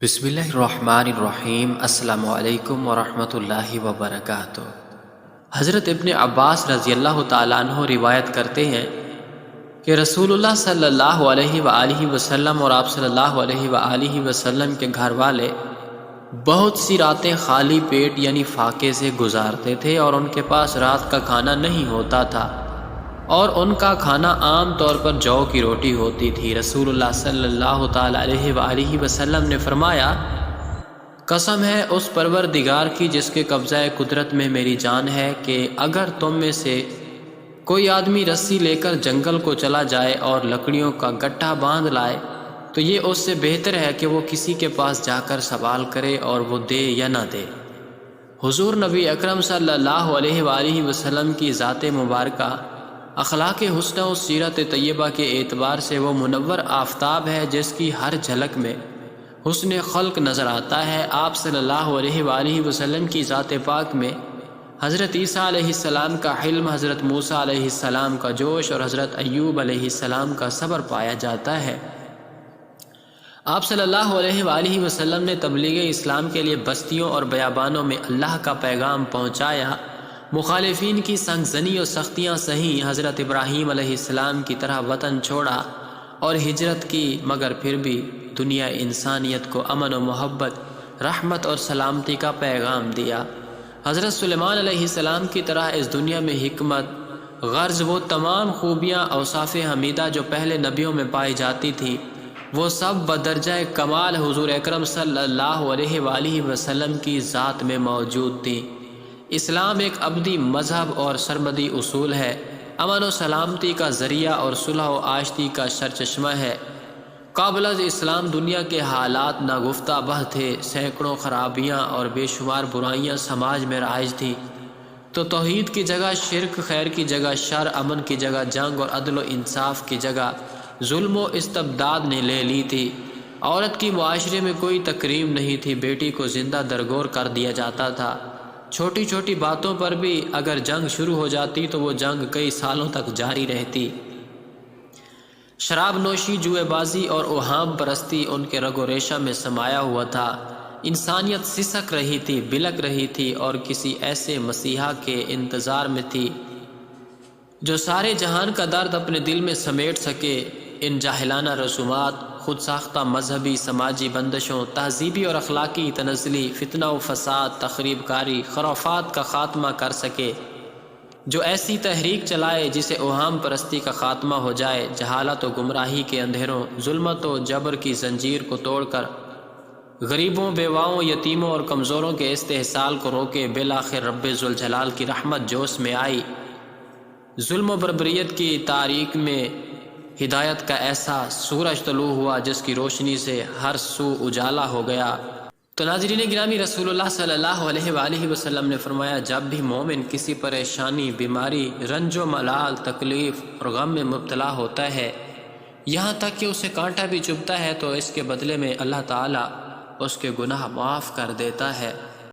بسم اللہ الرحمن الرحیم۔ السلام علیکم ورحمۃ اللہ وبرکاتہ۔ حضرت ابن عباس رضی اللہ تعالیٰ عنہ روایت کرتے ہیں کہ رسول اللہ صلی اللہ علیہ وآلہ وسلم اور آپ صلی اللہ علیہ وآلہ وسلم کے گھر والے بہت سی راتیں خالی پیٹ یعنی فاقے سے گزارتے تھے اور ان کے پاس رات کا کھانا نہیں ہوتا تھا، اور ان کا کھانا عام طور پر جو کی روٹی ہوتی تھی۔ رسول اللہ صلی اللہ تعالیٰ علیہ وآلہ وسلم نے فرمایا، قسم ہے اس پروردگار کی جس کے قبضہ قدرت میں میری جان ہے کہ اگر تم میں سے کوئی آدمی رسی لے کر جنگل کو چلا جائے اور لکڑیوں کا گٹھا باندھ لائے تو یہ اس سے بہتر ہے کہ وہ کسی کے پاس جا کر سوال کرے اور وہ دے یا نہ دے۔ حضور نبی اکرم صلی اللہ علیہ وآلہ وسلم کی ذات مبارکہ اخلاق حسنہ و سیرت طیبہ کے اعتبار سے وہ منور آفتاب ہے جس کی ہر جھلک میں حسن خلق نظر آتا ہے۔ آپ صلی اللہ علیہ وآلہ وسلم کی ذات پاک میں حضرت عیسیٰ علیہ السلام کا حلم، حضرت موسیٰ علیہ السلام کا جوش اور حضرت ایوب علیہ السلام کا صبر پایا جاتا ہے۔ آپ صلی اللہ علیہ وآلہ وسلم نے تبلیغ اسلام کے لیے بستیوں اور بیابانوں میں اللہ کا پیغام پہنچایا، مخالفین کی سنگ زنی و سختیاں سہیں، حضرت ابراہیم علیہ السلام کی طرح وطن چھوڑا اور ہجرت کی، مگر پھر بھی دنیا انسانیت کو امن و محبت، رحمت اور سلامتی کا پیغام دیا۔ حضرت سلیمان علیہ السلام کی طرح اس دنیا میں حکمت، غرض وہ تمام خوبیاں اوصاف حمیدہ جو پہلے نبیوں میں پائی جاتی تھی، وہ سب بدرجہ کمال حضور اکرم صلی اللہ علیہ وآلہ وسلم کی ذات میں موجود تھی۔ اسلام ایک ابدی مذہب اور سرمدی اصول ہے، امن و سلامتی کا ذریعہ اور صلح و آشتی کا سرچشمہ ہے۔ قبل از اسلام دنیا کے حالات ناگفتہ بہ تھے، سینکڑوں خرابیاں اور بے شمار برائیاں سماج میں رائج تھیں، تو توحید کی جگہ شرک، خیر کی جگہ شر، امن کی جگہ جنگ اور عدل و انصاف کی جگہ ظلم و استبداد نے لے لی تھی۔ عورت کی معاشرے میں کوئی تکریم نہیں تھی، بیٹی کو زندہ درگور کر دیا جاتا تھا۔ چھوٹی چھوٹی باتوں پر بھی اگر جنگ شروع ہو جاتی تو وہ جنگ کئی سالوں تک جاری رہتی۔ شراب نوشی، جوئے بازی اور اوہام پرستی ان کے رگ و ریشہ میں سمایا ہوا تھا۔ انسانیت سسک رہی تھی، بلک رہی تھی اور کسی ایسے مسیحا کے انتظار میں تھی جو سارے جہان کا درد اپنے دل میں سمیٹ سکے۔ ان جاہلانہ رسومات، خود ساختہ مذہبی سماجی بندشوں، تہذیبی اور اخلاقی تنزلی، فتنہ و فساد، تخریب کاری، خرافات کا خاتمہ کر سکے، جو ایسی تحریک چلائے جسے اوہام پرستی کا خاتمہ ہو جائے، جہالت و گمراہی کے اندھیروں، ظلمت و جبر کی زنجیر کو توڑ کر غریبوں، بیواؤں، یتیموں اور کمزوروں کے استحصال کو روکے۔ بالآخر رب ذوالجلال کی رحمت جوش میں آئی، ظلم و بربریت کی تاریک میں ہدایت کا ایسا سورج طلوع ہوا جس کی روشنی سے ہر سو اجالا ہو گیا۔ تو ناظرین گرامی، رسول اللہ صلی اللہ علیہ وآلہ وسلم نے فرمایا، جب بھی مومن کسی پریشانی، بیماری، رنج و ملال، تکلیف اور غم میں مبتلا ہوتا ہے، یہاں تک کہ اسے کانٹا بھی چبھتا ہے، تو اس کے بدلے میں اللہ تعالیٰ اس کے گناہ معاف کر دیتا ہے۔